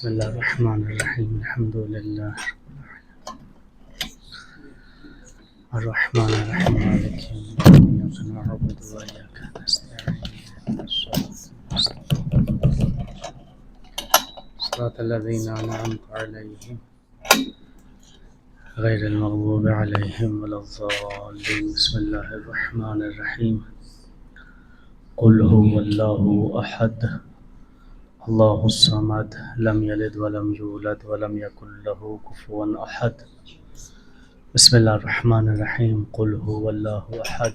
بسم الله الرحمن الرحيم الحمد لله الرحمن الرحيم مالك يوم الدين إياك نعبد وإياك نستعين اهدنا الصراط المستقيم صراط الذين أنعمت عليهم غير المغضوب عليهم ولا الضالين بسم الله الرحمن الرحيم قل هو الله أحد الله الصمد لم يلد ولم يولد ولم يكن له كفوا أحد بسم الله الرحمن الرحيم قل هو الله أحد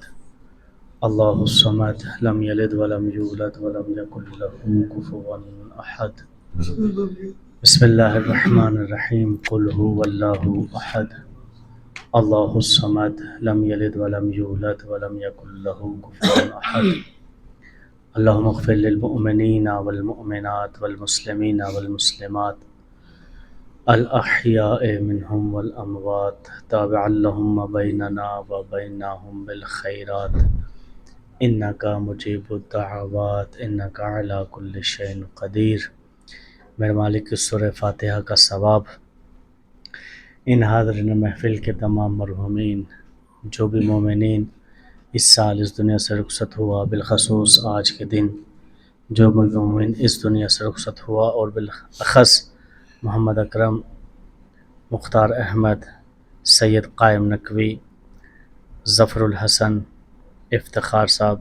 الله الصمد لم يلد ولم يولد ولم يكن له كفوا أحد بسم الله الرحمن الرحيم قل هو الله أحد الله الصمد لم يلد ولم يولد ولم يكن له كفوا أحد اللهم اغفر للمؤمنين والمؤمنات والمسلمين والمسلمات الأحياء منهم والأموات تابع اللهم بيننا وبينهم بالخيرات إنك مجيب الدعوات إنك على كل شيء قدير۔ میرے مالک کی سورہ فاتحہ کا ثواب ان حاضرین محفل کے تمام مرحومین جو بھی مومنین اس سال اس دنیا سے رخصت ہوا، بالخصوص آج کے دن جو بھی مومن اس دنیا سے رخصت ہوا، اور بالاخص محمد اکرم، مختار احمد، سید قائم نقوی، ظفر الحسن، افتخار صاحب،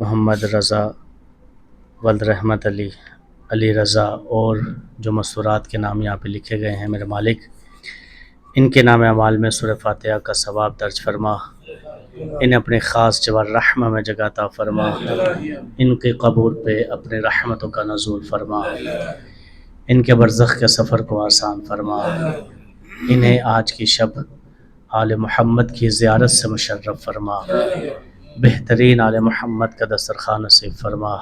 محمد رضا، ولد رحمت علی، علی رضا، اور جو مستورات کے نام یہاں پہ لکھے گئے ہیں، میرے مالک ان کے نام اعمال میں سورہ فاتحہ کا ثواب درج فرما، انہیں اپنے خاص جبر رحمہ میں جگہ عطا فرما، ان کے قبور پہ اپنے رحمتوں کا نزول فرما، ان کے برزخ کے سفر کو آسان فرما، انہیں آج کی شب آل محمد کی زیارت سے مشرف فرما، بہترین آل محمد کا دسترخوان نصیب فرما۔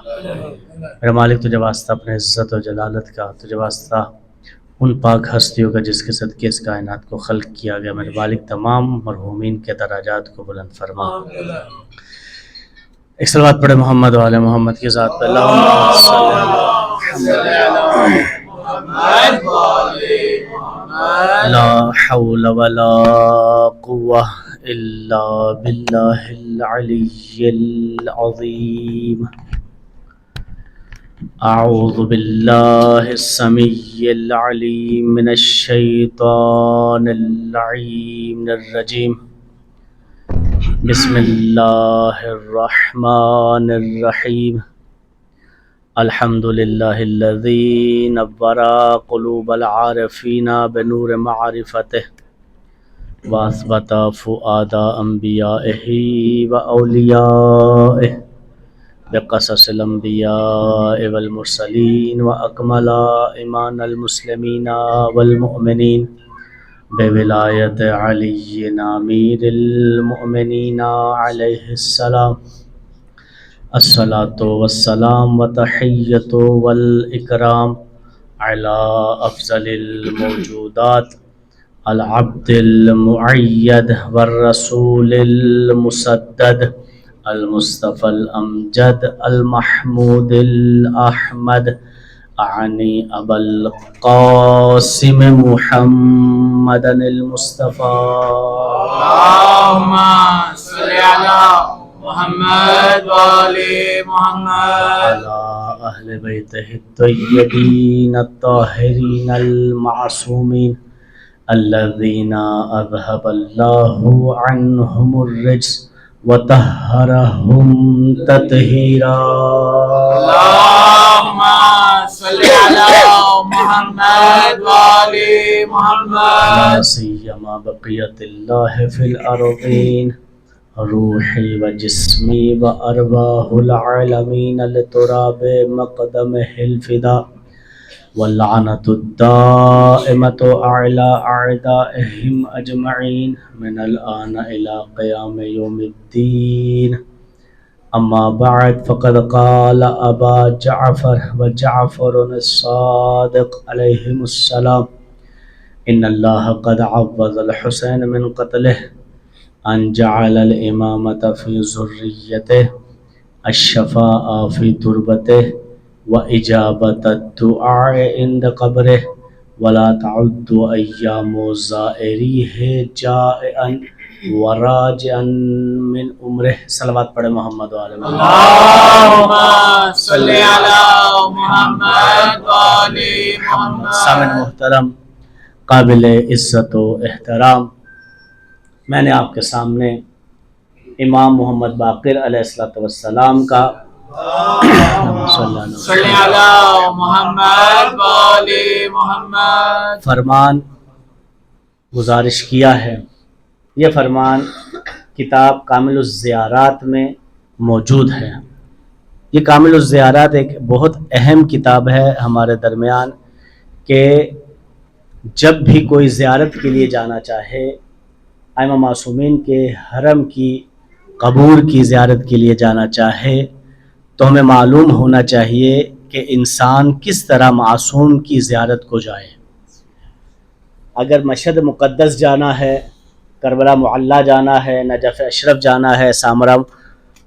میرے مالک تجھے واسطہ اپنے عزت و جلالت کا، تجھے واسطہ ان پاک ہستیوں کا جس کے صدقے اس کائنات کو خلق کیا گیا، میرے مالک تمام مرحومین کے درجات کو بلند فرما۔ ایک صلوات پڑھے محمد و آل محمد کی ذات پہ، اللہم صلی اللہ لا حول ولا قوة الا باللہ العلی العظیم۔ اعوذ باللہ السمیع العلیم من الشیطان اللعین الرجیم، بسم اللہ الرحمن الرحیم۔ الحمد للہ الذی نور قلوب العارفین بنور معرفتہ واثبت فؤاد انبیائہ واولیائہ بقصص الانبیاء والمرسلین واکمل ایمان المسلمین والمؤمنین بولایت علی امیر المؤمنین علیہ السلام۔ الصلاة والسلام وتحیۃ والاکرام علی افضل الموجودات العبد المؤید والرسول المسدد المصطفى الامجد المحمود الاحمد اعنی ابا القاسم محمد المصطفى اللهم صل على محمد وآل محمد على اہل بیتہ الطیبین الطاہرین المعصومین الذین اذهب اللہ عنہم الرجس وطہرہم تطہیرا۔ اللهم صل على محمد وآل محمد لا سیما بقیت اللہ فی الارضین روحی و جسمی و ارواح العالمین لتراب مقدمہ الفدا واللعنة الدائمة على أعدائهم أجمعين من الآن إلى قيام يوم الدين۔ أما بعد فقد قال أبا جعفر وجعفر الصادق عليهم السلام إن الله قد عوض الحسين من قتله أن جعل الإمامة في ذريته، الشفاء في تربته، وإجابة الدعاء عند قبره ولا تعد أيام زائريه جائعا وراجعا من عمره. صلوات پڑھے محمد وآل محمد. اللهم صل على محمد وآل محمد. سامعین محترم، قابل عزت و احترام، میں نے آپ کے سامنے امام محمد باقر علیہ السلام کا صلی علی محمد وآل محمد فرمان گزارش کیا ہے. یہ فرمان کتاب کامل الزیارات میں موجود ہے. یہ کامل الزیارات ایک بہت اہم کتاب ہے ہمارے درمیان کہ جب بھی کوئی زیارت کے لیے جانا چاہے، ائمہ معصومین کے حرم کی قبور کی زیارت کے لیے جانا چاہے، تو ہمیں معلوم ہونا چاہیے کہ انسان کس طرح معصوم کی زیارت کو جائے. اگر مشہد مقدس جانا ہے، کربلا معلیٰ جانا ہے، نجف اشرف جانا ہے، سامرا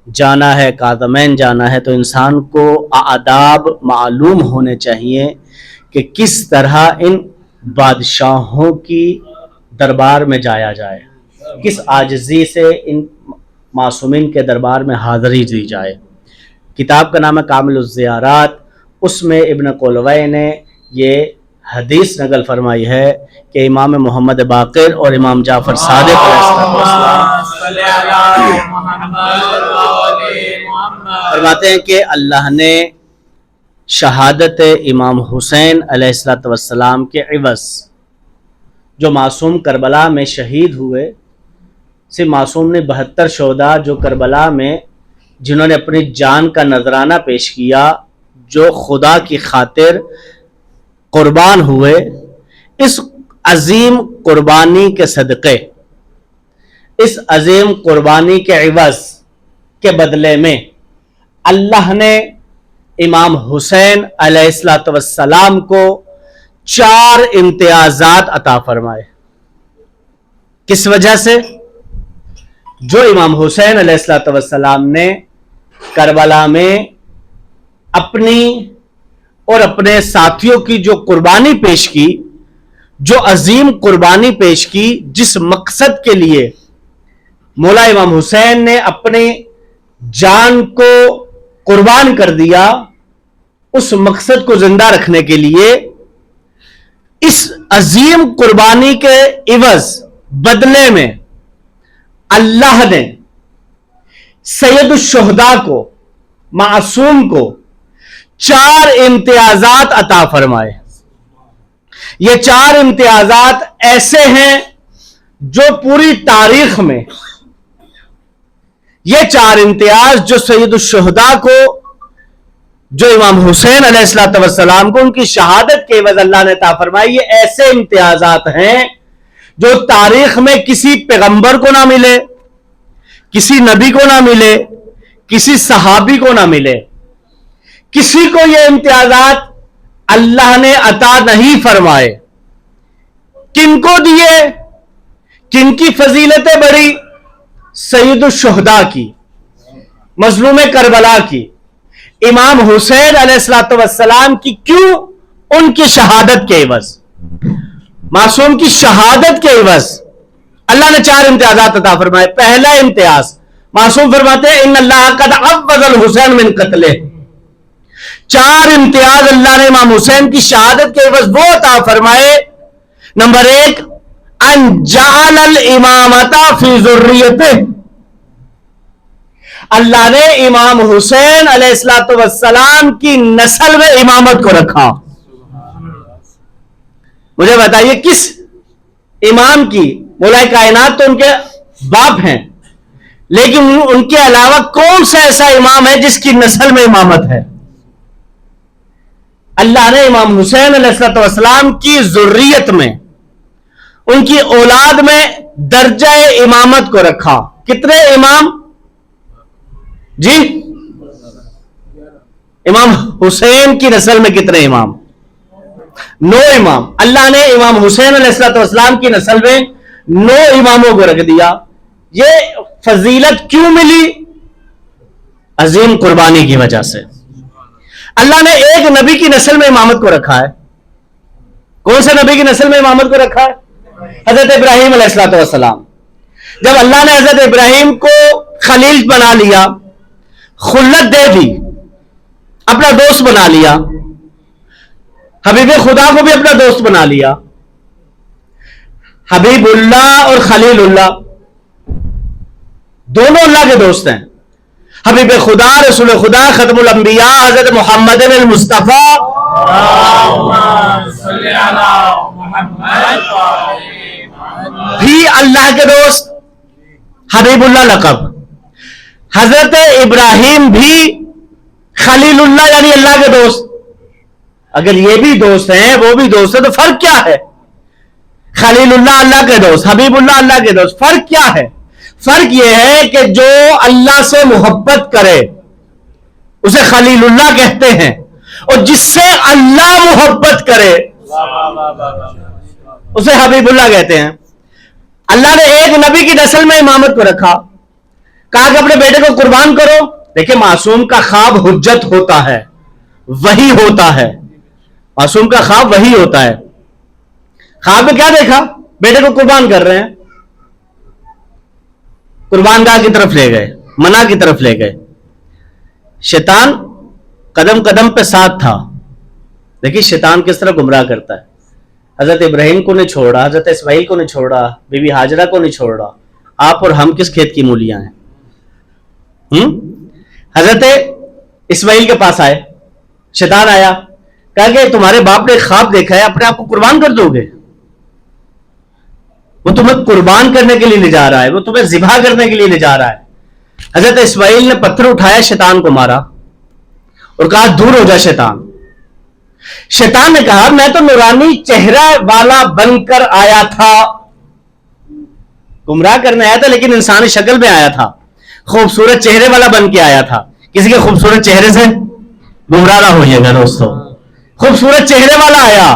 جانا ہے، کاظمین جانا ہے، تو انسان کو آداب معلوم ہونے چاہیے کہ کس طرح ان بادشاہوں کی دربار میں جایا جائے، کس عاجزی سے ان معصومین کے دربار میں حاضری دی جائے. کتاب کا نام ہے کامل الزیارات. اس میں ابن قولوی نے یہ حدیث نقل فرمائی ہے کہ امام محمد باقر اور امام جعفر صادق فرماتے ہیں کہ اللہ نے شہادت امام حسین علیہ السلام کے عوض جو معصوم کربلا میں شہید ہوئے، سے معصوم نے 72 شہداء جو کربلا میں جنہوں نے اپنی جان کا نذرانہ پیش کیا، جو خدا کی خاطر قربان ہوئے، اس عظیم قربانی کے صدقے، اس عظیم قربانی کے عوض کے بدلے میں اللہ نے امام حسین علیہ السلام کو 4 امتیازات عطا فرمائے. کس وجہ سے؟ جو امام حسین علیہ السلام نے کربلا میں اپنی اور اپنے ساتھیوں کی جو قربانی پیش کی، جو عظیم قربانی پیش کی، جس مقصد کے لیے مولا امام حسین نے اپنی جان کو قربان کر دیا، اس مقصد کو زندہ رکھنے کے لیے اس عظیم قربانی کے عوض بدلے میں اللہ نے سید الشہداء کو، معصوم کو 4 امتیازات عطا فرمائے. یہ 4 امتیازات ایسے ہیں جو پوری تاریخ میں، یہ 4 امتیاز جو سید الشہداء کو، جو امام حسین علیہ السلام کو ان کی شہادت کے عوض اللہ نے عطا فرمائی، یہ ایسے امتیازات ہیں جو تاریخ میں کسی پیغمبر کو نہ ملے، کسی نبی کو نہ ملے، کسی صحابی کو نہ ملے. کسی کو یہ امتیازات اللہ نے عطا نہیں فرمائے. کن کو دیے؟ کن کی فضیلتیں بڑی؟ سید الشہداء کی، مظلوم کربلا کی، امام حسین علیہ السلام کی. کیوں؟ ان کی شہادت کے عوض، معصوم کی شہادت کے عوض اللہ نے 4 امتیازات عطا فرمائے. پہلا امتیاز، معصوم فرماتے ہیں ان اللہ قد عوض الحسین من قتلہ. 4 امتیاز اللہ نے امام حسین کی شہادت کے عوض وہ عطا فرمائے. نمبر 1، ان جعل الامامۃ فی ذریتہ. اللہ نے امام حسین علیہ السلام کی نسل میں امامت کو رکھا. مجھے بتائیے کس امام کی؟ مولا کائنات تو ان کے باپ ہیں، لیکن ان کے علاوہ کون سا ایسا امام ہے جس کی نسل میں امامت ہے؟ اللہ نے امام حسین علیہ السلام کی ذریت میں، ان کی اولاد میں درجہ امامت کو رکھا. کتنے امام؟ جی، امام حسین کی نسل میں کتنے امام؟ 9 امام. اللہ نے امام حسین علیہ السلام کی نسل میں 9 اماموں کو رکھ دیا. یہ فضیلت کیوں ملی؟ عظیم قربانی کی وجہ سے. اللہ نے ایک نبی کی نسل میں امامت کو رکھا ہے. کون سے نبی کی نسل میں امامت کو رکھا ہے؟ حضرت ابراہیم علیہ الصلوۃ والسلام. جب اللہ نے حضرت ابراہیم کو خلیل بنا لیا، خلت دے دی، اپنا دوست بنا لیا، حبیب خدا کو بھی اپنا دوست بنا لیا. حبیب اللہ اور خلیل اللہ دونوں اللہ کے دوست ہیں. حبیب خدا، رسول خدا، ختم الانبیاء حضرت محمد المصطفیٰ بھی اللہ کے دوست، حبیب اللہ لقب. حضرت ابراہیم بھی خلیل اللہ یعنی اللہ کے دوست. اگر یہ بھی دوست ہیں وہ بھی دوست ہیں تو فرق کیا ہے؟ خلیل اللہ اللہ کے دوست، حبیب اللہ اللہ کے دوست، فرق کیا ہے؟ فرق یہ ہے کہ جو اللہ سے محبت کرے اسے خلیل اللہ کہتے ہیں، اور جس سے اللہ محبت کرے اسے حبیب اللہ کہتے ہیں. اللہ نے ایک نبی کی نسل میں امامت کو رکھا، کہا کہ اپنے بیٹے کو قربان کرو. دیکھیں معصوم کا خواب حجت ہوتا ہے، وہی ہوتا ہے. معصوم کا خواب وہی ہوتا ہے. خواب میں کیا دیکھا؟ بیٹے کو قربان کر رہے ہیں. قربان گاہ کی طرف لے گئے، منع کی طرف لے گئے. شیطان قدم قدم پہ ساتھ تھا. دیکھیے شیطان کس طرح گمراہ کرتا ہے. حضرت ابراہیم کو نہیں چھوڑا، حضرت اسماعیل کو نہیں چھوڑا، بی بی ہاجرہ کو نہیں چھوڑا. آپ اور ہم کس کھیت کی مولیاں ہیں؟ حضرت اسماعیل کے پاس آئے، شیطان آیا، کہا کہ تمہارے باپ نے خواب دیکھا ہے، اپنے آپ کو قربان کر دو گے. وہ تمہیں قربان کرنے کے لیے لے جا رہا ہے، وہ تمہیں ذبح کرنے کے لیے لے جا رہا ہے. حضرت اسماعیل نے پتھر اٹھایا، شیطان کو مارا اور کہا دور ہو جا شیطان. شیطان نے کہا میں تو نورانی چہرہ والا بن کر آیا تھا، گمراہ کرنے آیا تھا لیکن انسانی شکل میں آیا تھا، خوبصورت چہرے والا بن کے آیا تھا. کسی کے خوبصورت چہرے سے گمراہ نہ ہوئیے گا دوستو. خوبصورت چہرے والا آیا،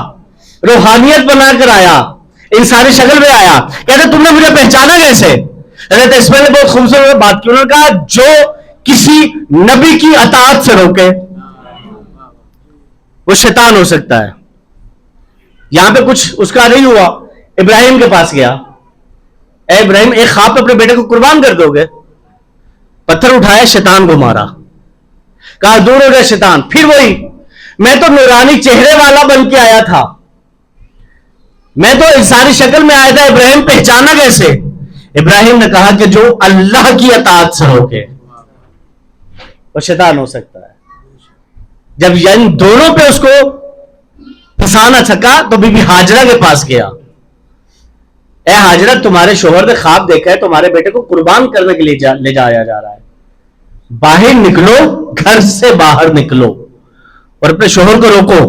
روحانیت بنا کر آیا، انسانی شکل میں آیا. کہتے تم نے مجھے پہچانا کیسے؟ حضرت اسماعیل نے بہت خوبصورت بات کی. انہوں نے کہا جو کسی نبی کی اطاعت سے روکے وہ شیطان ہو سکتا ہے. یہاں پہ کچھ اس کا نہیں ہوا. ابراہیم کے پاس گیا، اے ابراہیم ایک خواب پہ اپنے بیٹے کو قربان کر دو گے؟ پتھر اٹھایا، شیطان کو مارا، کہا دور ہو گیا شیطان. پھر وہی میں تو نورانی چہرے والا بن کے آیا تھا، میں تو انسانی شکل میں آیا تھا، ابراہیم پہچانا کیسے؟ ابراہیم نے کہا کہ جو اللہ کی اطاعت سے روکے وہ شیطان ہو سکتا ہے. جب ان دونوں پہ اس کو پھنسا نہ سکا تو بی بی ہاجرہ کے پاس گیا. اے ہاجرہ تمہارے شوہر نے خواب دیکھا ہے، تمہارے بیٹے کو قربان کرنے کے لیے لے جایا جا رہا ہے، باہر نکلو، گھر سے باہر نکلو اور اپنے شوہر کو روکو.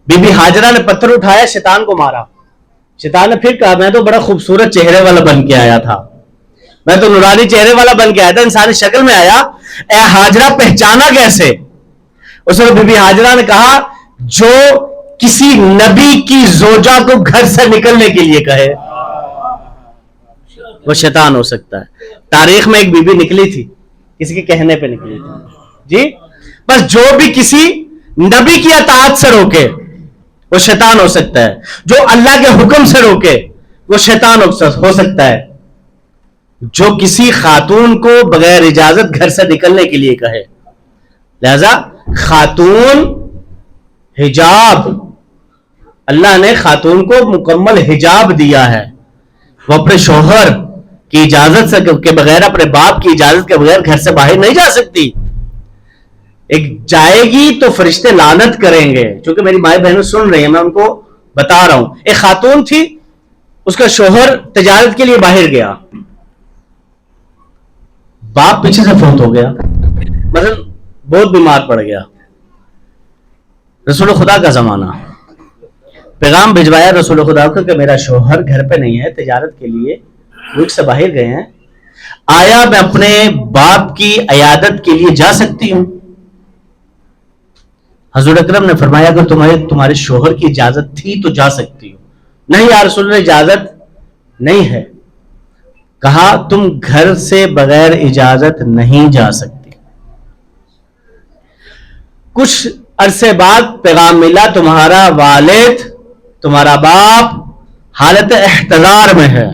بی بی ہاجرہ نے پتھر اٹھایا، شیطان کو مارا. شیطان نے پھر کہا میں تو بڑا خوبصورت چہرے والا بن کے آیا تھا، میں تو نورانی چہرے والا بن کے آیا تھا، انسانی شکل میں آیا. اے ہاجرہ پہچانا کیسے؟ اس نے بی بی ہاجرہ نے کہا جو کسی نبی کی زوجہ کو گھر سے نکلنے کے لیے کہے وہ شیطان ہو سکتا ہے. تاریخ میں ایک بی بی نکلی تھی، کسی کے کہنے پہ نکلی تھی جی. بس جو بھی کسی نبی کی اطاعت سے روکے وہ شیطان ہو سکتا ہے، جو اللہ کے حکم سے روکے وہ شیطان ہو سکتا ہے، جو کسی خاتون کو بغیر اجازت گھر سے نکلنے کے لیے کہے. لہذا خاتون حجاب، اللہ نے خاتون کو مکمل حجاب دیا ہے، وہ اپنے شوہر کی اجازت سے کے بغیر، اپنے باپ کی اجازت کے بغیر گھر سے باہر نہیں جا سکتی. ایک جائے گی تو فرشتے لعنت کریں گے. چونکہ میری مائیں بہنیں سن رہی ہیں، میں ان کو بتا رہا ہوں. ایک خاتون تھی، اس کا شوہر تجارت کے لیے باہر گیا، باپ پیچھے سے فوت ہو گیا، مثلا بہت بیمار پڑ گیا. رسول خدا کا زمانہ، پیغام بھجوایا رسول خدا کو کہ میرا شوہر گھر پہ نہیں ہے، تجارت کے لیے ملک سے باہر گئے ہیں، آیا میں اپنے باپ کی عیادت کے لیے جا سکتی ہوں؟ حضور اکرم نے فرمایا اگر تمہارے شوہر کی اجازت تھی تو جا سکتی ہو. نہیں یا رسول اللہ اجازت نہیں ہے. کہا تم گھر سے بغیر اجازت نہیں جا سکتی. کچھ عرصے بعد پیغام ملا تمہارا والد تمہارا باپ حالت احتضار میں ہے,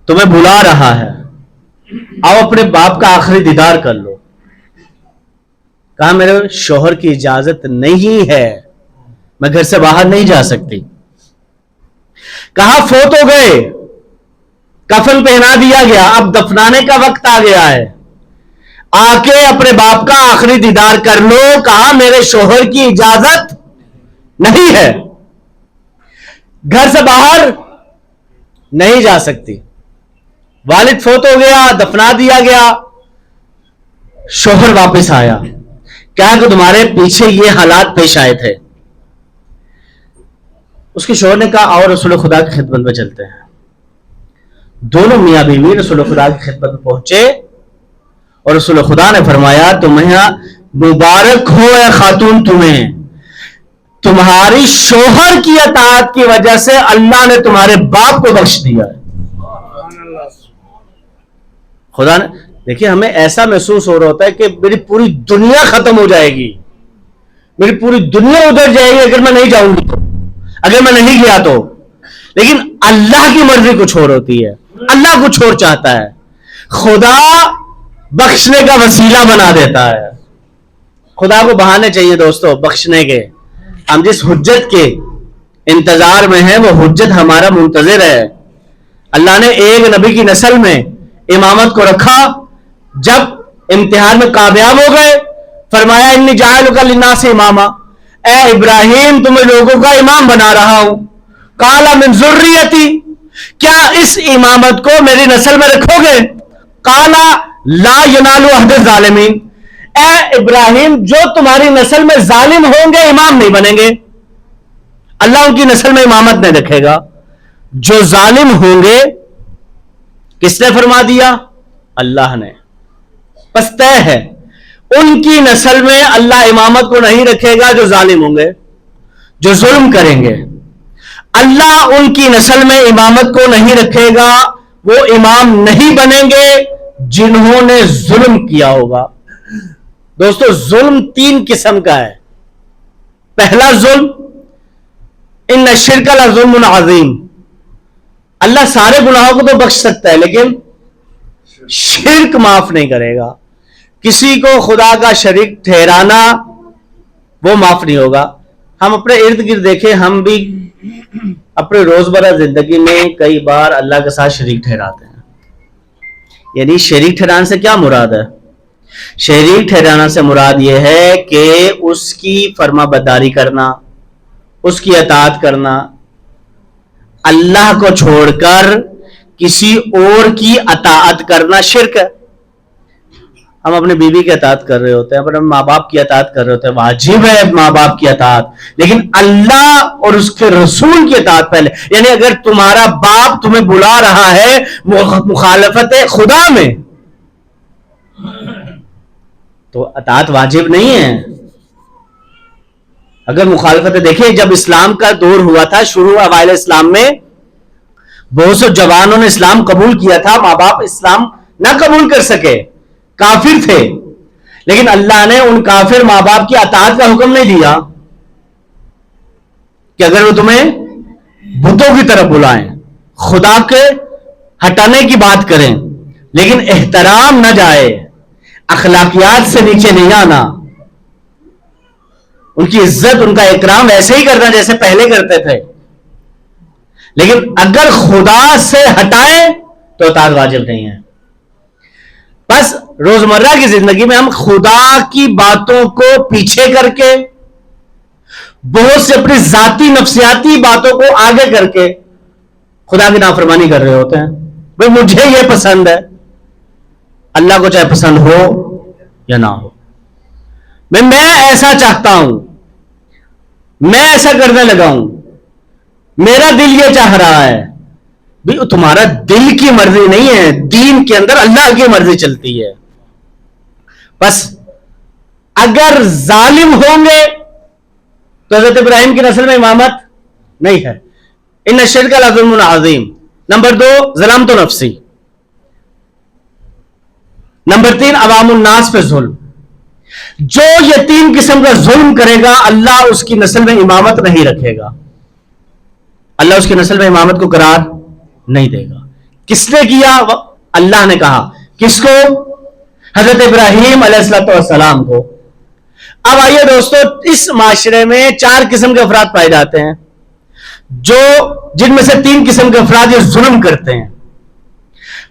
تمہیں بلا رہا ہے, آؤ اپنے باپ کا آخری دیدار کر لو. کہا میرے شوہر کی اجازت نہیں ہے, میں گھر سے باہر نہیں جا سکتی. کہا فوت ہو گئے, کفن پہنا دیا گیا, اب دفنانے کا وقت آ گیا ہے, آ کے اپنے باپ کا آخری دیدار کر لو. کہا میرے شوہر کی اجازت نہیں ہے, گھر سے باہر نہیں جا سکتی. والد فوت ہو گیا, دفنا دیا گیا. شوہر واپس آیا, کہا کہ تمہارے پیچھے یہ حالات پیش آئے تھے. اس کے شوہر نے کہا اور رسول خدا کی خدمت میں چلتے ہیں. دونوں میاں بیوی رسول خدا کی خدمت میں پہنچے اور رسول خدا نے فرمایا تمہیں مبارک ہو اے خاتون, تمہاری شوہر کی اطاعت کی وجہ سے اللہ نے تمہارے باپ کو بخش دیا ہے. خدا نے دیکھیے, ہمیں ایسا محسوس ہو رہا ہوتا ہے کہ میری پوری دنیا ختم ہو جائے گی, میری پوری دنیا ادھر جائے گی اگر میں نہیں جاؤں گی, اگر میں نہیں گیا تو. لیکن اللہ کی مرضی کچھ اور ہوتی ہے, اللہ کچھ اور چاہتا ہے. خدا بخشنے کا وسیلہ بنا دیتا ہے. خدا کو بہانے چاہیے دوستو بخشنے کے. ہم جس حجت کے انتظار میں ہیں وہ حجت ہمارا منتظر ہے. اللہ نے ایک نبی کی نسل میں امامت کو رکھا, جب امتحان میں کامیاب ہو گئے فرمایا انی جاعلک للناس اماما, اے ابراہیم تمہیں لوگوں کا امام بنا رہا ہوں. قال من ذریتی, کیا اس امامت کو میری نسل میں رکھو گے؟ قال لا ینال عہد الظالمین, اے ابراہیم جو تمہاری نسل میں ظالم ہوں گے امام نہیں بنیں گے. اللہ ان کی نسل میں امامت نہیں رکھے گا. جو ظالم ہوں گے کس نے فرما دیا؟ اللہ نے. پس طے ہے ان کی نسل میں اللہ امامت کو نہیں رکھے گا جو ظالم ہوں گے, جو ظلم کریں گے. اللہ ان کی نسل میں امامت کو نہیں رکھے گا, وہ امام نہیں بنیں گے جنہوں نے ظلم کیا ہوگا. دوستو ظلم 3 قسم کا ہے. پہلا ظلم ان الشرک لظلم عظیم, اللہ سارے گناہوں کو تو بخش سکتا ہے لیکن شرک معاف نہیں کرے گا. کسی کو خدا کا شریک ٹھہرانا وہ معاف نہیں ہوگا. ہم اپنے ارد گرد دیکھیں, ہم بھی اپنے روزمرہ زندگی میں کئی بار اللہ کے ساتھ شریک ٹھہراتے ہیں. یعنی شریک ٹھہرانے سے کیا مراد ہے؟ شریک ٹھہرانا سے مراد یہ ہے کہ اس کی فرما برداری کرنا, اس کی اطاعت کرنا, اللہ کو چھوڑ کر کسی اور کی اطاعت کرنا شرک ہے. ہم اپنے بیوی کی اطاعت کر رہے ہوتے ہیں, اپنے ماں باپ کی اطاعت کر رہے ہوتے ہیں, واجب ہے ماں باپ کی اطاعت, لیکن اللہ اور اس کے رسول کی اطاعت پہلے. یعنی اگر تمہارا باپ تمہیں بلا رہا ہے مخالفت خدا میں تو اطاعت واجب نہیں ہے. اگر مخالفت دیکھیں, جب اسلام کا دور ہوا تھا شروع اوائل اسلام میں, بہت سے جوانوں نے اسلام قبول کیا تھا, ماں باپ اسلام نہ قبول کر سکے, کافر تھے, لیکن اللہ نے ان کافر ماں باپ کی اطاعت کا حکم نہیں دیا کہ اگر وہ تمہیں بتوں کی طرف بلائیں, خدا کے ہٹانے کی بات کریں, لیکن احترام نہ جائے, اخلاقیات سے نیچے نہیں آنا, ان کی عزت ان کا اکرام ویسے ہی کرنا جیسے پہلے کرتے تھے, لیکن اگر خدا سے ہٹائیں تو اطاعت واجب نہیں ہے. بس روزمرہ کی زندگی میں ہم خدا کی باتوں کو پیچھے کر کے, بہت سے اپنی ذاتی نفسیاتی باتوں کو آگے کر کے خدا کی نافرمانی کر رہے ہوتے ہیں. بھئی مجھے یہ پسند ہے, اللہ کو چاہے پسند ہو یا نہ ہو, میں ایسا چاہتا ہوں, میں ایسا کرنے لگا ہوں, میرا دل یہ چاہ رہا ہے. بھی تمہارا دل کی مرضی نہیں ہے, دین کے اندر اللہ کی مرضی چلتی ہے. بس اگر ظالم ہوں گے تو حضرت ابراہیم کی نسل میں امامت نہیں ہے. ان الشرک لظلم عظیم. نمبر 2 ظلمت نفسی. نمبر 3 عوام الناس پہ ظلم. جو یہ تین قسم کا ظلم کرے گا اللہ اس کی نسل میں امامت نہیں رکھے گا، اللہ اس کی نسل میں امامت کو قرار نہیں دے گا۔ کس نے کیا؟ اللہ نے کہا۔ کس کو؟ حضرت ابراہیم علیہ السلام کو۔ اب آئیے دوستو، اس معاشرے میں چار قسم کے افراد پائے جاتے ہیں جن میں سے تین قسم کے افراد یہ ظلم کرتے ہیں۔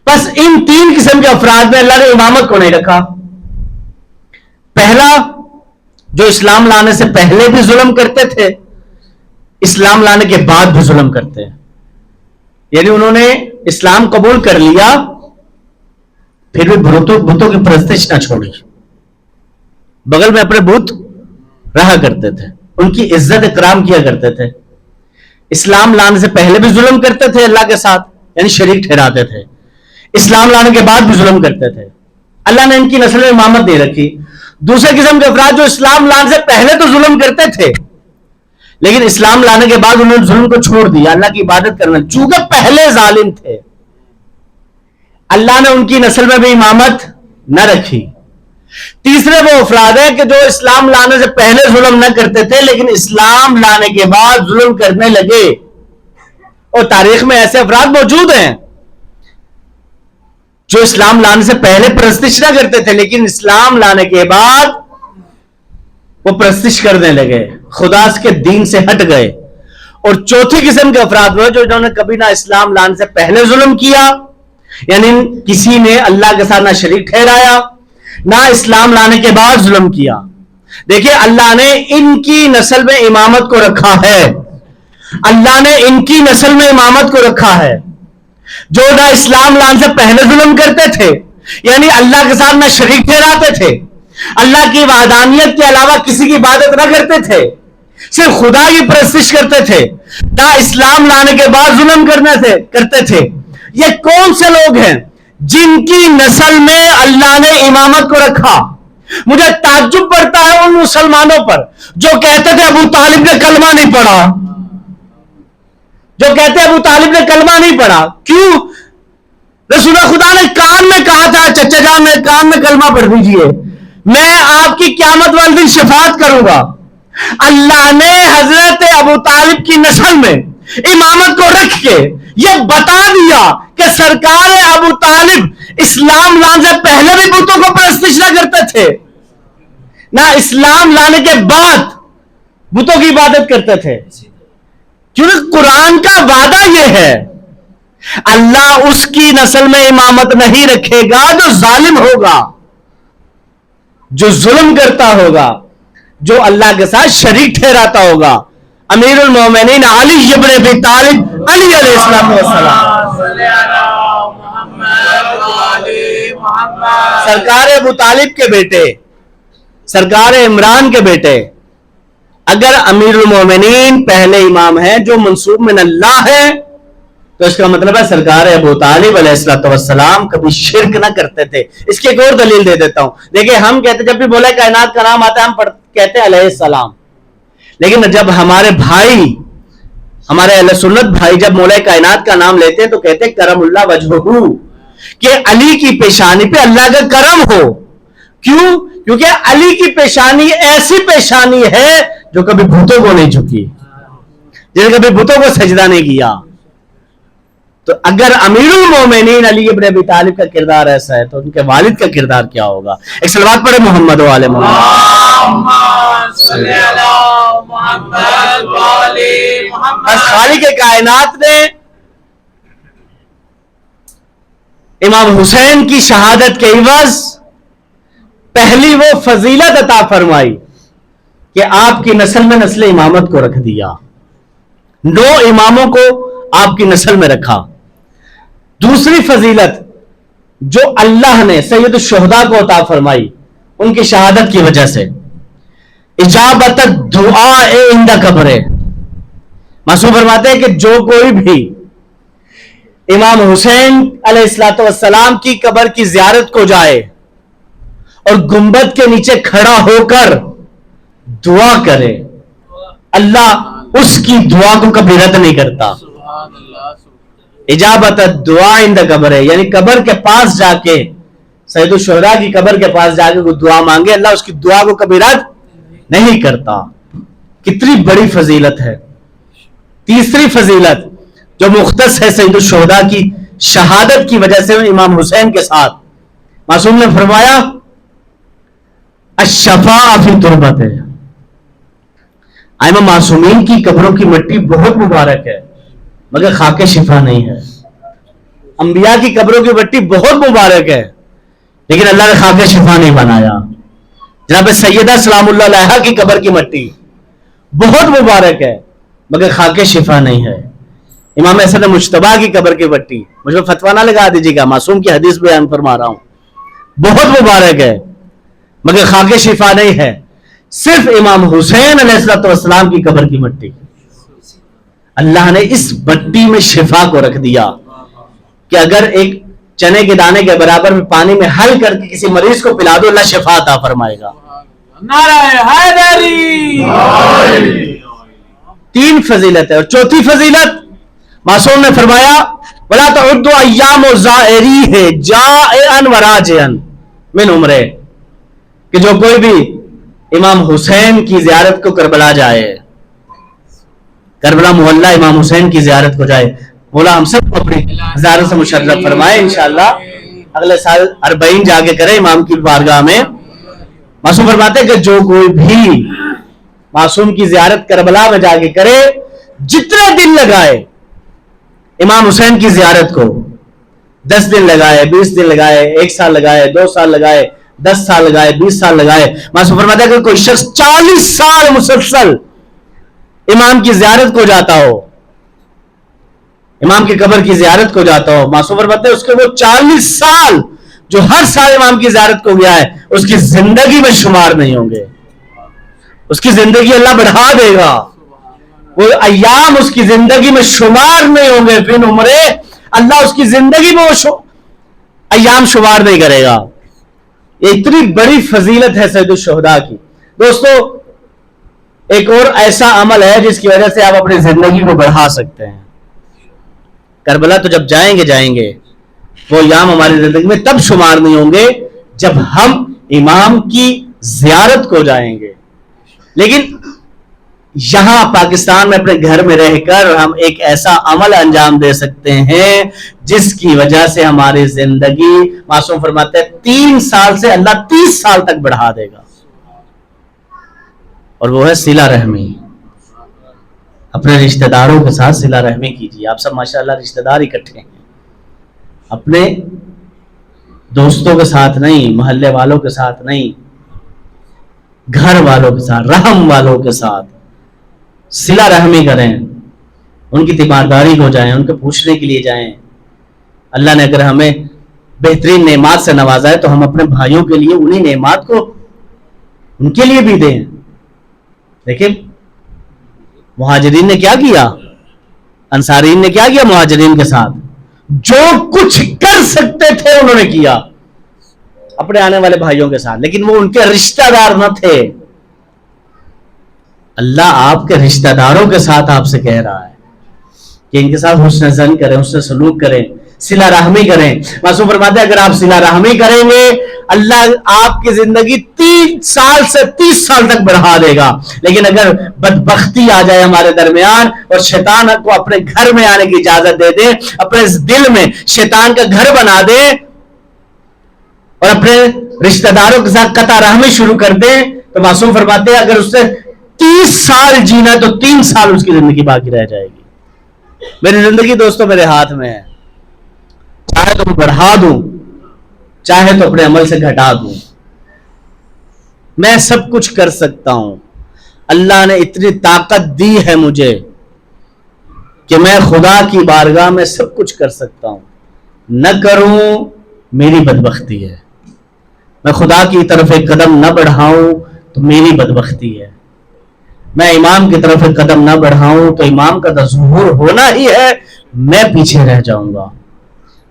بس ان تین قسم کے افراد میں اللہ نے امامت کو نہیں رکھا۔ پہلا، جو اسلام لانے سے پہلے بھی ظلم کرتے تھے، اسلام لانے کے بعد بھی ظلم کرتے ہیں، یعنی انہوں نے اسلام قبول کر لیا پھر بھی بتوں کی پرستش نہ چھوڑی، بغل میں اپنے بت رہا کرتے تھے، ان کی عزت اکرام کیا کرتے تھے۔ اسلام لانے سے پہلے بھی ظلم کرتے تھے اللہ کے ساتھ، یعنی شریک ٹھہراتے تھے، اسلام لانے کے بعد بھی ظلم کرتے تھے۔ اللہ نے ان کی نسل میں امامت نہیں رکھی۔ دوسرے قسم کے افراد جو اسلام لانے سے پہلے تو ظلم کرتے تھے لیکن اسلام لانے کے بعد انہوں نے ظلم کو چھوڑ دیا، اللہ کی عبادت کرنا، چونکہ پہلے ظالم تھے، اللہ نے ان کی نسل میں بھی امامت نہ رکھی۔ تیسرے وہ افراد ہیں کہ جو اسلام لانے سے پہلے ظلم نہ کرتے تھے لیکن اسلام لانے کے بعد ظلم کرنے لگے، اور تاریخ میں ایسے افراد موجود ہیں جو اسلام لانے سے پہلے پرستش نہ کرتے تھے لیکن اسلام لانے کے بعد وہ پرستش کرنے لگے، خدا کے دین سے ہٹ گئے۔ اور چوتھی قسم کے افراد وہ جو انہوں نے کبھی نہ اسلام لانے سے پہلے ظلم کیا، یعنی کسی نے اللہ کے ساتھ نہ شریک ٹھہرایا، نہ اسلام لانے کے بعد ظلم کیا۔ دیکھیں اللہ نے ان کی نسل میں امامت کو رکھا ہے، اللہ نے ان کی نسل میں امامت کو رکھا ہے۔ جو نہ اسلام لانے سے پہلے ظلم کرتے تھے، یعنی اللہ کے ساتھ نہ شریک ٹھہراتے تھے، اللہ کی وحدانیت کے علاوہ کسی کی عبادت نہ کرتے تھے، صرف خدا کی پرستش کرتے تھے، نہ اسلام لانے کے بعد ظلم کرتے تھے۔ یہ کون سے لوگ ہیں جن کی نسل میں اللہ نے امامت کو رکھا؟ مجھے تعجب پڑتا ہے ان مسلمانوں پر جو کہتے تھے ابو طالب نے کلمہ نہیں پڑھا، جو کہتے ہیں ابو طالب نے کلمہ نہیں پڑھا۔ کیوں؟ رسول خدا نے کان میں کہا تھا چچا جان میرے کان میں کلمہ پڑھ دیجئے، میں آپ کی قیامت والے دن شفاعت کروں گا۔ اللہ نے حضرت ابو طالب کی نسل میں امامت کو رکھ کے یہ بتا دیا کہ سرکار ابو طالب اسلام لانے سے پہلے بھی بتوں کو پرستش نہ کرتے تھے، نہ اسلام لانے کے بعد بتوں کی عبادت کرتے تھے، کیونکہ قرآن کا وعدہ یہ ہے اللہ اس کی نسل میں امامت نہیں رکھے گا جو ظالم ہوگا، جو ظلم کرتا ہوگا، جو اللہ کے ساتھ شریک ٹھہراتا ہوگا۔ امیر المومنین علی ابن ابی طالب علی علیہ السلام سرکار ابو طالب کے بیٹے، سرکار عمران کے بیٹے، اگر امیر المومنین پہلے امام ہیں جو منسوب من اللہ ہے تو اس کا مطلب ہے سرکار ابو طالب علیہ السلام کبھی شرک نہ کرتے تھے۔ اس کی ایک اور دلیل دے دیتا ہوں، دیکھیں ہم کہتے جب بھی مولا کائنات کا نام آتا ہے ہم کہتے ہیں علیہ السلام، لیکن جب ہمارے بھائی، ہمارے اہل سنت بھائی جب مولا کائنات کا نام لیتے ہیں تو کہتے ہیں کرم اللہ وجہہ، کہ علی کی پیشانی پہ اللہ کا کرم ہو۔ کیوں؟ کیونکہ علی کی پیشانی ایسی پیشانی ہے جو کبھی بتوں کو نہیں جھکی، جس نے کبھی بتوں کو سجدہ نہیں کیا۔ تو اگر امیر المومنین علی ابن ابی طالب کا کردار ایسا ہے تو ان کے والد کا کردار کیا ہوگا؟ ایک صلوات پڑھے محمد و آل محمد۔ بس خالق کائنات نے امام حسین کی شہادت کے عوض پہلی وہ فضیلت عطا فرمائی کہ آپ کی نسل میں نسل امامت کو رکھ دیا، 9 اماموں کو آپ کی نسل میں رکھا۔ دوسری فضیلت جو اللہ نے سید الشہداء کو عطا فرمائی ان کی شہادت کی وجہ سے، اجابت الدعاء عند قبر، معصوم فرماتے ہیں کہ جو کوئی بھی امام حسین علیہ السلام کی قبر کی زیارت کو جائے اور گنبد کے نیچے کھڑا ہو کر دعا کرے، اللہ اس کی دعا کو کبھی رد نہیں کرتا۔ اجابت الدعاء عند قبر، یعنی قبر کے پاس جا کے سید الشہداء کی قبر کے پاس جا کے کوئی دعا مانگے اللہ اس کی دعا کو کبھی رد نہیں کرتا. کتنی بڑی فضیلت ہے. تیسری فضیلت جو مختص ہے سید الشہداء کی شہادت کی وجہ سے امام حسین کے ساتھ، معصوم نے فرمایا الشفاء فی تربت ہے. ائمہ معصومین کی قبروں کی مٹی بہت مبارک ہے مگر خاک شفا نہیں ہے. انبیاء کی قبروں کی مٹی بہت مبارک ہے لیکن اللہ نے خاک شفا نہیں بنایا. جناب سیدہ سلام اللہ علیہا کی قبر کی مٹی بہت مبارک ہے مگر خاک شفا نہیں ہے. امام حسن مجتبیٰ کی قبر کی مٹی، مجھ پہ فتویٰ نہ لگا دیجیے گا، معصوم کی حدیث بیان فرما رہا ہوں، بہت مبارک ہے مگر خاک شفا نہیں ہے. صرف امام حسین علیہ السلام کی قبر کی مٹی، اللہ نے اس مٹی میں شفا کو رکھ دیا کہ اگر ایک چنے کے دانے کے برابر میں پانی میں حل کر کے کسی مریض کو پلا دو اللہ شفا عطا فرمائے گا. نعرہ حیدری. 3 فضیلت ہے. اور چوتھی فضیلت معصوم نے فرمایا وَلَا تَعُدُّ أَيَّامُ زَائِرِيهِ جَائِعًا وَرَاجِعًا مِنْ عُمْرِهِ، کہ جو کوئی بھی امام حسین کی زیارت کو کربلا جائے، کربلا محلہ امام حسین کی زیارت کو جائے، مولا ہم سب کو اپنی زیارت سے مشرف فرمائے. انشاءاللہ اگلے سال 40 جا کے کرے امام کی بارگاہ میں. معصوم فرماتے ہیں کہ جو کوئی بھی معصوم کی زیارت کربلا میں جا کے کرے، جتنے دن لگائے امام حسین کی زیارت کو، 10 دن لگائے، 20 دن لگائے، 1 سال لگائے، 2 سال لگائے، 10 سال لگائے، 20 سال لگائے، معصوم فرماتے ہیں کہ کوئی شخص 40 سال مسلسل امام کی زیارت کو جاتا ہو، امام کی قبر کی زیارت کو جاتا ہو، معصوم فرماتے ہیں اس کے وہ 40 سال جو ہر سال امام کی زیارت کو گیا ہے اس کی زندگی میں شمار نہیں ہوں گے. اس کی زندگی اللہ بڑھا دے گا، وہ ایام اس کی زندگی میں شمار نہیں ہوں گے. فی عمرے، اللہ اس کی زندگی میں وہ ایام شمار نہیں کرے گا. یہ اتنی بڑی فضیلت ہے سید الشہداء کی. دوستو ایک اور ایسا عمل ہے جس کی وجہ سے آپ اپنی زندگی کو بڑھا سکتے ہیں. کربلا تو جب جائیں گے وہ ایام ہماری زندگی میں تب شمار نہیں ہوں گے جب ہم امام کی زیارت کو جائیں گے. لیکن یہاں پاکستان میں اپنے گھر میں رہ کر ہم ایک ایسا عمل انجام دے سکتے ہیں جس کی وجہ سے ہماری زندگی، معصوم فرماتے ہیں 3 سال سے اللہ 30 سال تک بڑھا دے گا، اور وہ ہے صلہ رحمی. اپنے رشتہ داروں کے ساتھ صلہ رحمی کیجیے. آپ سب ماشاءاللہ رشتہ دار اکٹھے ہیں، اپنے دوستوں کے ساتھ نہیں، محلے والوں کے ساتھ نہیں، گھر والوں کے ساتھ، رحم والوں کے ساتھ صلہ رحمی کریں. ان کی تیمارداری کو جائیں، ان کے پوچھنے کے لیے جائیں. اللہ نے اگر ہمیں بہترین نعمات سے نوازا ہے تو ہم اپنے بھائیوں کے لیے انہی نعمات کو ان کے لیے بھی دیں. دیکھیں مہاجرین نے کیا کیا، انصارین نے کیا کیا مہاجرین کے ساتھ، جو کچھ کر سکتے تھے انہوں نے کیا اپنے آنے والے بھائیوں کے ساتھ، لیکن وہ ان کے رشتہ دار نہ تھے. اللہ آپ کے رشتہ داروں کے ساتھ آپ سے کہہ رہا ہے کہ ان کے ساتھ حسن ظن کریں، اس سے سلوک کریں، صلہ رحمی کریں. معصوم فرماتے ہیں اگر آپ صلہ رحمی کریں گے اللہ آپ کی زندگی 3 سال سے 30 سال تک بڑھا دے گا. لیکن اگر بدبختی آ جائے ہمارے درمیان اور شیطان کو اپنے گھر میں آنے کی اجازت دے دے، اپنے دل میں شیطان کا گھر بنا دے اور اپنے رشتہ داروں کے ساتھ قطع رحمی شروع کر دیں، تو معصوم فرماتے ہیں اگر اس سے 30 سال جینا تو 3 سال اس کی زندگی باقی رہ جائے گی. میری زندگی دوستوں میرے ہاتھ میں ہے، چاہے تو بڑھا دوں، چاہے تو اپنے عمل سے گھٹا دوں. میں سب کچھ کر سکتا ہوں. اللہ نے اتنی طاقت دی ہے مجھے کہ میں خدا کی بارگاہ میں سب کچھ کر سکتا ہوں. نہ کروں میری بدبختی ہے، میں خدا کی طرف ایک قدم نہ بڑھاؤں تو میری بدبختی ہے. میں امام کی طرف ایک قدم نہ بڑھاؤں تو امام کا ظہور ہونا ہی ہے، میں پیچھے رہ جاؤں گا،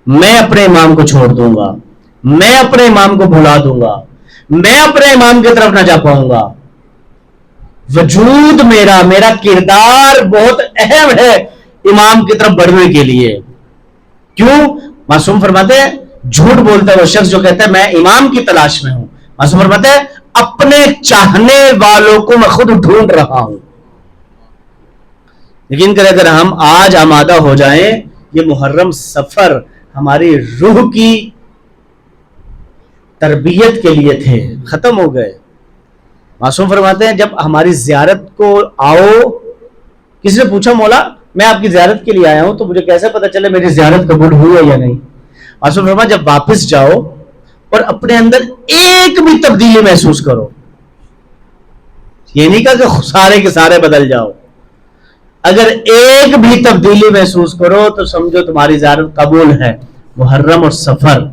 میں اپنے امام کو چھوڑ دوں گا، میں اپنے امام کو بھلا دوں گا، میں اپنے امام کی طرف نہ جا پاؤں گا. وجود میرا کردار بہت اہم ہے امام کی طرف بڑھنے کے لیے. کیوں؟ معصوم فرماتے ہیں جھوٹ بولتا ہے وہ شخص جو کہتا ہے میں امام کی تلاش میں ہوں. معصوم فرماتے ہیں اپنے چاہنے والوں کو میں خود ڈھونڈ رہا ہوں. یقین کریں اگر ہم آج آمادہ ہو جائیں, یہ محرم سفر ہماری روح کی تربیت کے لیے تھے, ختم ہو گئے. معصوم فرماتے ہیں جب ہماری زیارت کو آؤ, کسی نے پوچھا مولا میں آپ کی زیارت کے لیے آیا ہوں تو مجھے کیسے پتا چلے میری زیارت قبول ہوئی ہے یا نہیں. معصوم فرماتے جب واپس جاؤ اور اپنے اندر ایک بھی تبدیلی محسوس کرو, یہ نہیں کہا کہ سارے کے سارے بدل جاؤ, اگر ایک بھی تبدیلی محسوس کرو تو سمجھو تمہاری زیارت قبول ہے. محرم اور سفر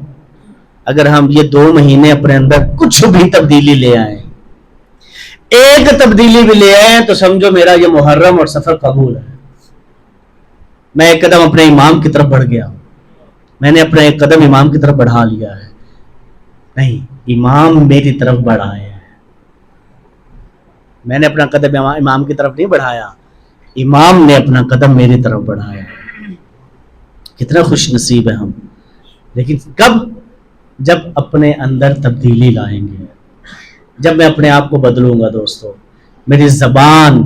اگر ہم یہ 2 مہینے اپنے اندر کچھ بھی تبدیلی لے آئیں, ایک تبدیلی بھی لے آئیں تو سمجھو میرا یہ محرم اور سفر قبول ہے. میں ایک قدم اپنے امام کی طرف بڑھ گیا ہوں, میں نے اپنا ایک قدم امام کی طرف بڑھا لیا ہے. نہیں, امام میری طرف بڑھائے ہیں, میں نے اپنا قدم امام کی طرف نہیں بڑھایا, امام نے اپنا قدم میری طرف بڑھایا. کتنا خوش نصیب ہے ہم. لیکن کب؟ جب اپنے اندر تبدیلی لائیں گے, جب میں اپنے آپ کو بدلوں گا. دوستو میری زبان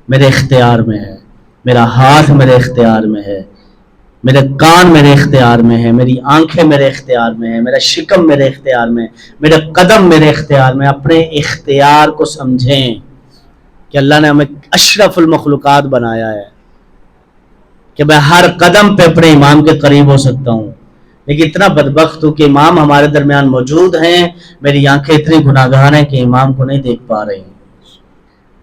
میرے اختیار میں ہے, میرا ہاتھ میرے اختیار میں ہے, میرے کان میرے اختیار میں ہے, میری آنکھیں میرے اختیار میں ہے, میرا شکم میرے اختیار میں, میرا قدم میرے اختیار میں. اپنے اختیار کو سمجھیں کہ اللہ نے ہمیں اشرف المخلوقات بنایا ہے کہ میں ہر قدم پہ اپنے امام کے قریب ہو سکتا ہوں. لیکن اتنا بدبخت ہوں کہ امام ہمارے درمیان موجود ہیں, میری آنکھیں اتنی گناہگار ہیں کہ امام کو نہیں دیکھ پا رہی,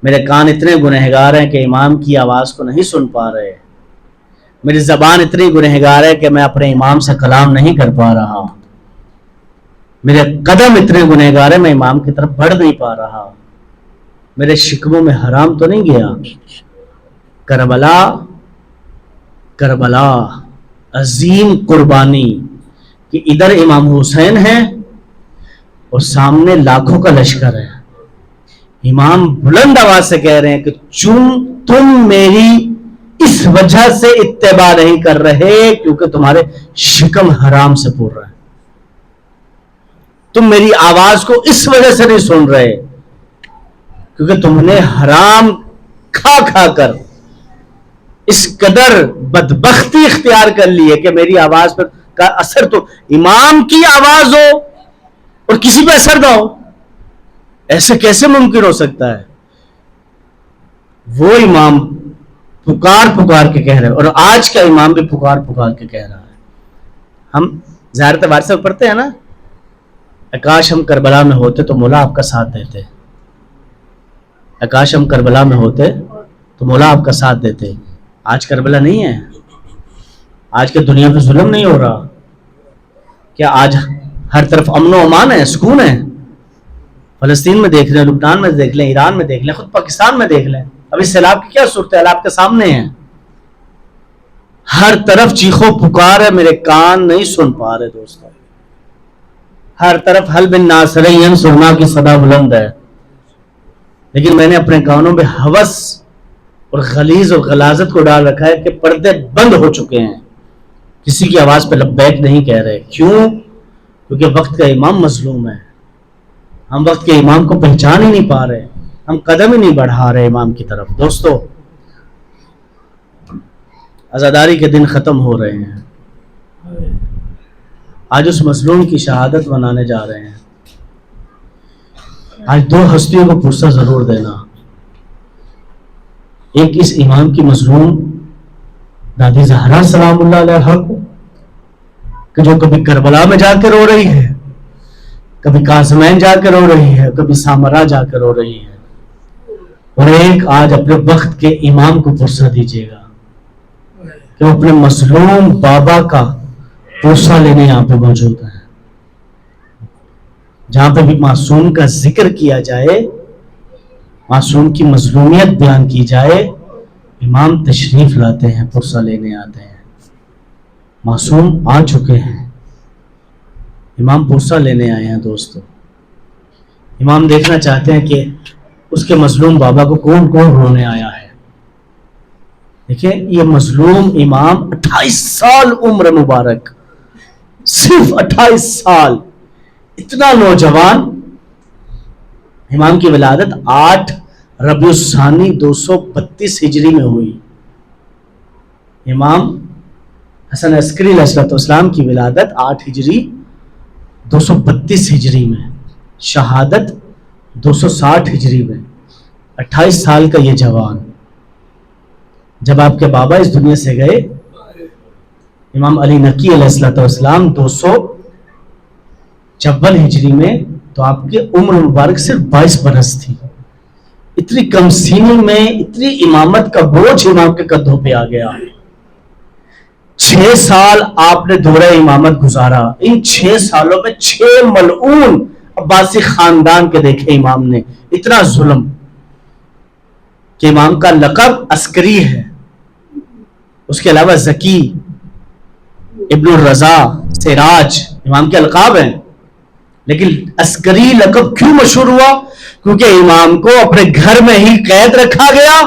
میرے کان اتنے گنہگار ہیں کہ امام کی آواز کو نہیں سن پا رہے, میری زبان اتنی گنہگار ہے کہ میں اپنے امام سے کلام نہیں کر پا رہا, میرے قدم اتنے گنہگار ہیں میں امام کی طرف بڑھ نہیں پا رہا, میرے شکموں میں حرام تو نہیں گیا. کربلا کربلا عظیم قربانی کہ ادھر امام حسین ہیں اور سامنے لاکھوں کا لشکر ہے. امام بلند آواز سے کہہ رہے ہیں کہ تم میری اس وجہ سے اتباع نہیں کر رہے کیونکہ تمہارے شکم حرام سے پور رہے ہیں, تم میری آواز کو اس وجہ سے نہیں سن رہے کیونکہ تم نے حرام کھا کھا کر اس قدر بدبختی اختیار کر لی ہے کہ میری آواز پر کا اثر تو امام کی آواز ہو اور کسی پہ اثر نہ ہو. ایسے کیسے ممکن ہو سکتا ہے؟ وہ امام پکار کے کہہ رہے ہیں, اور آج کا امام بھی پکار کے کہہ رہا ہے. ہم زیارت وارثہ پڑھتے ہیں نا, اکاش ہم کربلا میں ہوتے تو مولا آپ کا ساتھ دیتے, اکاش ہم کربلا میں ہوتے تو مولا آپ کا ساتھ دیتے. آج کربلا نہیں ہے, آج کے دنیا پہ ظلم نہیں ہو رہا کیا؟ آج ہر طرف امن و امان ہے, سکون ہے. فلسطین میں دیکھ لیں, لبنان میں دیکھ لیں, ایران میں دیکھ لیں, خود پاکستان میں دیکھ لیں, ابھی سیلاب کی کیا صورتحال آپ کے سامنے ہے. ہر طرف چیخو پکار ہے, میرے کان نہیں سن پا رہے دوستوں. ہر طرف حل بن ناصرین سرنا کی صدا بلند ہے, لیکن میں نے اپنے کانوں میں ہوس اور غلیظ اور غلاظت کو ڈال رکھا ہے کہ پردے بند ہو چکے ہیں, کسی کی آواز پہ لبیک نہیں کہہ رہے. کیوں؟ کیونکہ وقت کا امام مظلوم ہے, ہم وقت کے امام کو پہچان ہی نہیں پا رہے, ہم قدم ہی نہیں بڑھا رہے امام کی طرف. دوستو عزاداری کے دن ختم ہو رہے ہیں, آج اس مظلوم کی شہادت منانے جا رہے ہیں. آج 2 ہستیوں کو پرسہ ضرور دینا, ایک اس امام کی مظلوم دادی زہرا سلام اللہ علیہا کو کہ جو کبھی کربلا میں جا کے رو رہی ہے, کبھی قاسمین جا کے رو رہی ہے, کبھی سامرا جا کے رو رہی ہے, اور ایک آج اپنے وقت کے امام کو پرسہ دیجیے گا کہ وہ اپنے مظلوم بابا کا پرسہ لینے یہاں پہ موجود ہے. جہاں پہ بھی معصوم کا ذکر کیا جائے, معصوم کی مظلومیت بیان کی جائے, امام تشریف لاتے ہیں, پرسہ لینے آتے ہیں. معصوم آ چکے ہیں, امام پرسہ لینے آئے ہیں. دوستو امام دیکھنا چاہتے ہیں کہ اس کے مظلوم بابا کو کون کون رونے آیا ہے. دیکھیں یہ مظلوم امام 28 سال عمر مبارک صرف 28 سال. اتنا نوجوان. امام کی ولادت 8 ربیع الثانی 232 ہجری میں ہوئی. امام حسن عسکری علیہ السلام کی ولادت 8 ہجری 232 ہجری میں, شہادت 260 ہجری میں. 28 سال کا یہ جوان. جب آپ کے بابا اس دنیا سے گئے امام علی نقی علیہ السلام 254 ہجری میں, تو آپ کی عمر مبارک صرف 22 برس تھی. اتنی کم سینی میں اتنی امامت کا بوجھ امام کے کندھوں پہ آ گیا. 6 سال آپ نے دورہ امامت گزارا. ان 6 سالوں میں 6 ملعون عباسی خاندان کے دیکھے امام نے. اتنا ظلم کہ امام کا لقب عسکری ہے. اس کے علاوہ زکی, ابن الرضا, سراج امام کے القاب ہیں. لیکن عسکری لقب کیوں مشہور ہوا؟ کیونکہ امام کو اپنے گھر میں ہی قید رکھا گیا,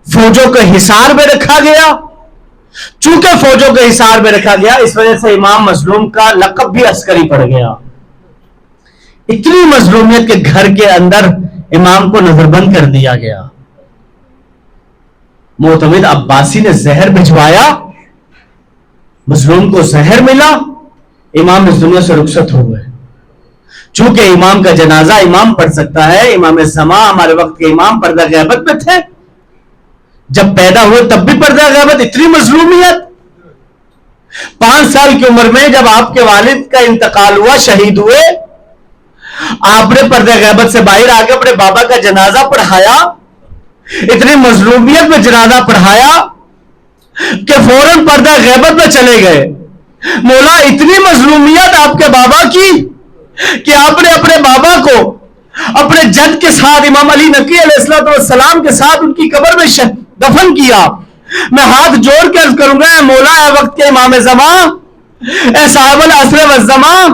فوجوں کے حصار میں رکھا گیا. چونکہ فوجوں کے حصار میں رکھا گیا اس وجہ سے امام مظلوم کا لقب بھی عسکری پڑ گیا. اتنی مظلومیت کے گھر کے اندر امام کو نظر بند کر دیا گیا. معتمد عباسی نے زہر بھجوایا, مظلوم کو زہر ملا, امام اس دنیا سے رخصت ہو گئے. چونکہ امام کا جنازہ امام پڑھ سکتا ہے, امام زمان ہمارے وقت کے امام پردہ غیبت میں تھے. جب پیدا ہوئے تب بھی پردہ غیبت. اتنی مظلومیت. 5 سال کی عمر میں جب آپ کے والد کا انتقال ہوا, شہید ہوئے, آپ نے پردہ غیبت سے باہر آ کے اپنے بابا کا جنازہ پڑھایا. اتنی مظلومیت میں جنازہ پڑھایا کہ فوراً پردہ غیبت میں چلے گئے. مولا اتنی مظلومیت آپ کے بابا کی کہ آپ نے اپنے بابا کو اپنے جد کے ساتھ امام علی نقی علیہ السلام کے ساتھ ان کی قبر میں دفن کیا. میں ہاتھ جوڑ کے عرض کروں گا, اے مولا, اے وقت کے امام زمان, اے صاحب العصر والزمان,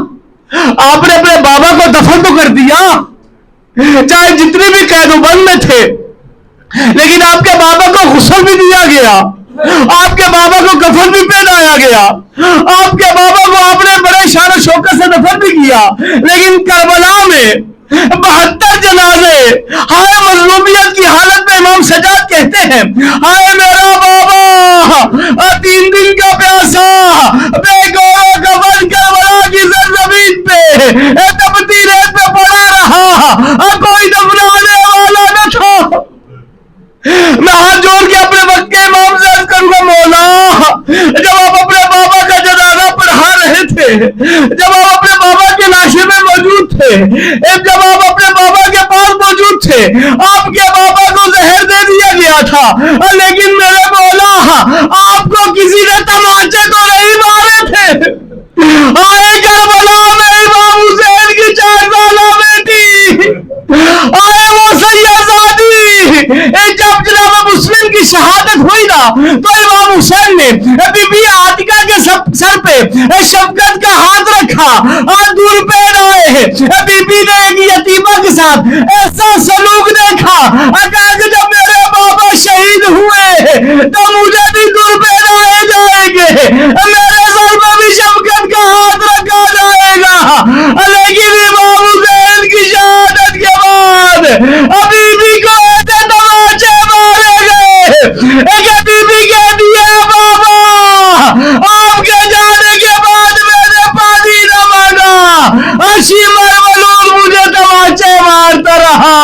آپ نے اپنے بابا کو دفن تو کر دیا, چاہے جتنے بھی قید و بند میں تھے, لیکن آپ کے بابا کو غسل بھی دیا گیا, آپ کے بابا کو کفن بھی پہنایا گیا, آپ کے بابا کو آپ نے بڑے شان و شوکت سے دفن بھی کیا. لیکن کربلا میں 72 جنازے, ہائے مظلومیت کی حالت میں امام سجاد کہتے ہیں, ہائے میرا بابا 3 دن کا پیاسا بے گورو کفن کربلا کی سرزمین پہ تپتی ریت پہ پڑا رہا, کوئی دفنانے والا نہ تھا. میں ہاتھ جوڑ کے اپنے وقت کے امام سے عرض کروں گا, مولا, جب آپ اپنے بابا کا جنازہ پڑھا رہے تھے, جب آپ اپنے بابا کے لاشے میں موجود تھے, جب آپ اپنے بابا کے پاس موجود تھے, آپ کے بابا کو زہر دے دیا گیا تھا, لیکن میرے مولا آپ کو کسی نے تمانچے تو نہیں مارے تھے. آئے کربلا میں امام حسین کی 4 سالہ بیٹی, آئے وہ سیدزادی, جب جناب مسلم کی شہادت ہوئی نا تو امام حسین نے بی بی عاتکہ کے سر پہ شفقت کا ہاتھ رکھا, دور پیر آئے, بی بی نے ایک یتیمہ کے ساتھ ایسا سلوک دیکھا, کہا کہ جب میرے بابا شہید ہوئے تو مجھے بھی دور پیر آئے جائیں گے, میرے سر پہ بھی شفقت کا ہاتھ رکھا جائے گا. لیکن امام حسین کی شہادت کے بعد بی بی کو ایسے تماچے مارے گئے کہ بی بی کہتی ہے, بابا آپ کے جانے کے بعد میں نے پانی نہ مانگا, شیمر ملول مجھے تماچے مارتا رہا,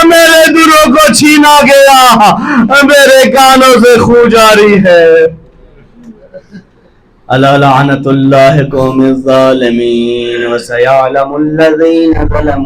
میرے دلوں کو چھینا گیا, میرے کانوں سے خون جاری ہے. الا لعنت اللہ قوم الظالمین وسیعلم الذین ظلموا